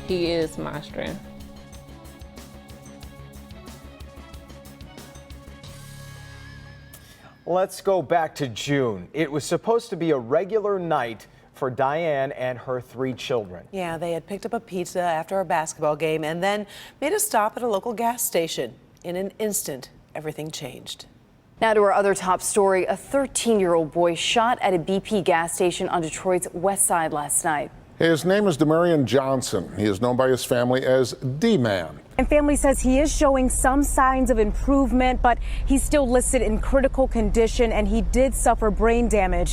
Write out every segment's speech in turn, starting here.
He is my strength. Let's go back to June. It was supposed to be a regular night for Diane and her 3 children. Yeah, they had picked up a pizza after a basketball game and then made a stop at a local gas station. In an instant, everything changed. Now to our other top story, a 13-year-old boy shot at a BP gas station on Detroit's west side last night. His name is Damarian Johnson. He is known by his family as D-Man. And family says he is showing some signs of improvement, but he's still listed in critical condition and he did suffer brain damage.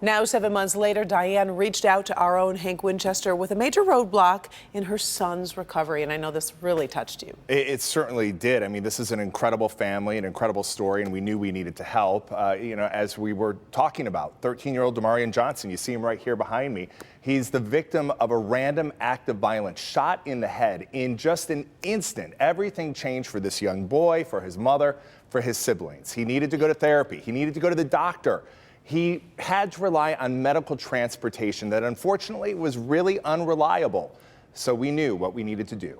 Now, 7 months later, Diane reached out to our own Hank Winchester with a major roadblock in her son's recovery. And I know this really touched you. It certainly did. I mean, this is an incredible family, an incredible story, and we knew we needed to help. As we were talking about, 13-year-old Damarian Johnson, you see him right here behind me. He's the victim of a random act of violence, shot in the head. In just an instant, everything changed for this young boy, for his mother, for his siblings. He needed to go to therapy. He needed to go to the doctor. He had to rely on medical transportation that unfortunately was really unreliable. So we knew what we needed to do.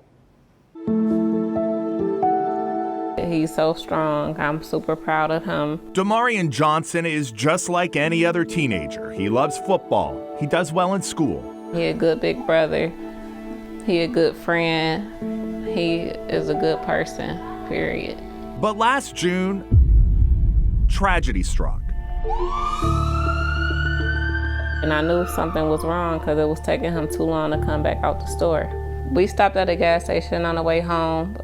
He's so strong. I'm super proud of him. Damarian Johnson is just like any other teenager. He loves football. He does well in school. He a good big brother. He a good friend. He is a good person, period. But last June, tragedy struck. And I knew something was wrong because it was taking him too long to come back out the store. We stopped at a gas station on the way home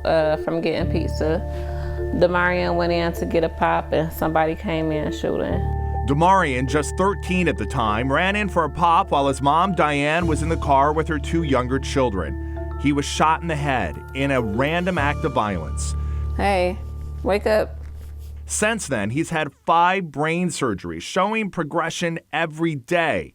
from getting pizza. Damarian went in to get a pop and somebody came in shooting. Damarian, just 13 at the time, ran in for a pop while his mom, Diane, was in the car with her 2 younger children. He was shot in the head in a random act of violence. Hey, wake up. Since then, he's had 5 brain surgeries, showing progression every day.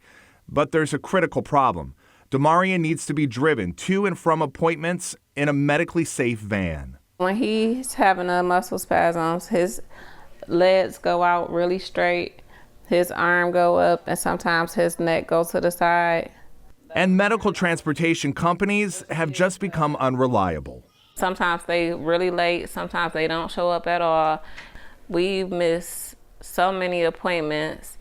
But there's a critical problem. Damarian needs to be driven to and from appointments in a medically safe van. When he's having a muscle spasms, his legs go out really straight, his arm go up, and sometimes his neck goes to the side. And medical transportation companies have just become unreliable. Sometimes they really late, sometimes they don't show up at all. We miss so many appointments.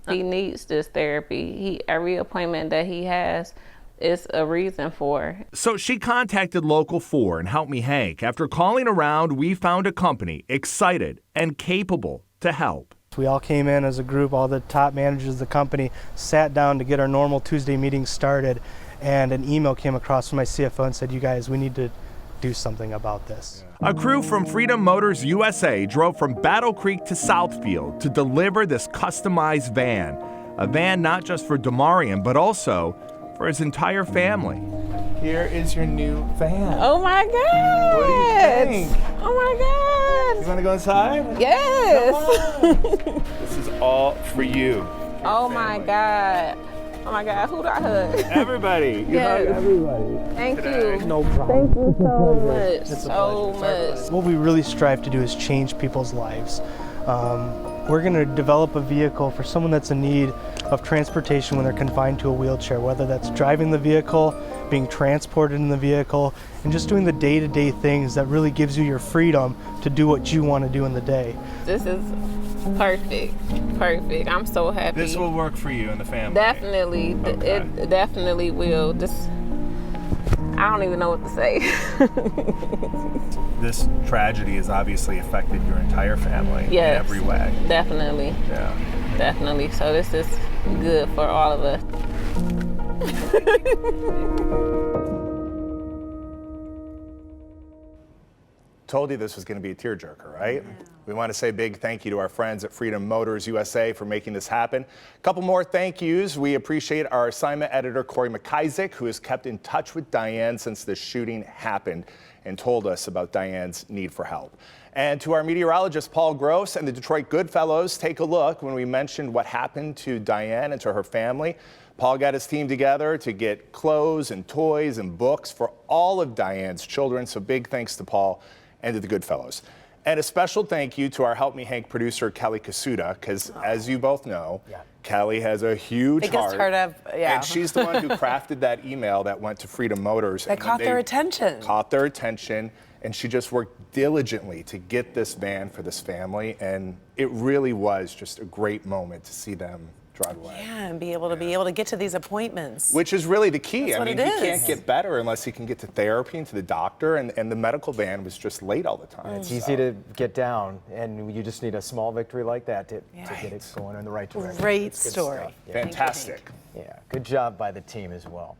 He needs this therapy. Every appointment that he has is a reason for. So she contacted Local 4 and Help Me Hank. After calling around, we found a company excited and capable to help. We all came in as a group, all the top managers of the company, sat down to get our normal Tuesday meetings started, and an email came across from my CFO and said, you guys, we need to do something about this. A crew from Freedom Motors USA drove from Battle Creek to Southfield to deliver this customized van. A van not just for Damarian, but also for his entire family. Here is your new van. Oh my God! What do you think? Oh my God! You want to go inside? Yes! This is all for you. Oh my God! Oh my God, who do I hug? Everybody. You Yes. hug everybody. Thank today. you. No problem. Thank you so much. It's a So pleasure. much. What we really strive to do is change people's lives. We're going to develop a vehicle for someone that's in need of transportation when they're confined to a wheelchair, whether that's driving the vehicle, being transported in the vehicle, and just doing the day-to-day things that really gives you your freedom to do what you want to do in the day. This is perfect. Perfect. I'm so happy. This will work for you and the family. Definitely. Okay. It definitely will. I don't even know what to say. This tragedy has obviously affected your entire family Yes. in every way. Definitely. Yeah. Definitely. So this is good for all of us. Told you this was going to be a tearjerker, right? Yeah. We want to say a big thank you to our friends at Freedom Motors USA for making this happen. A couple more thank yous. We appreciate our assignment editor, Corey McIsaac, who has kept in touch with Diane since the shooting happened and told us about Diane's need for help. And to our meteorologist, Paul Gross, and the Detroit Goodfellows, take a look when we mentioned what happened to Diane and to her family. Paul got his team together to get clothes and toys and books for all of Diane's children. So big thanks to Paul and to the Goodfellows. And a special thank you to our Help Me Hank producer, Kelly Kasuda, because as you both know, Kelly has a huge Biggest heart. yeah. And she's the one who crafted that email that went to Freedom Motors. That caught their attention. Caught their attention, and she just worked diligently to get this van for this family, and it really was just a great moment to see them drive away. Yeah, and be able to get to these appointments. Which is really the key. That's I what mean, it he is. can't get better unless he can get to therapy and to the doctor, and the medical van was just late all the time. It's easy to get down, and you just need a small victory like that to get it going in the right direction. Great It's good story. stuff. Yeah. Fantastic. Yeah, good job by the team as well.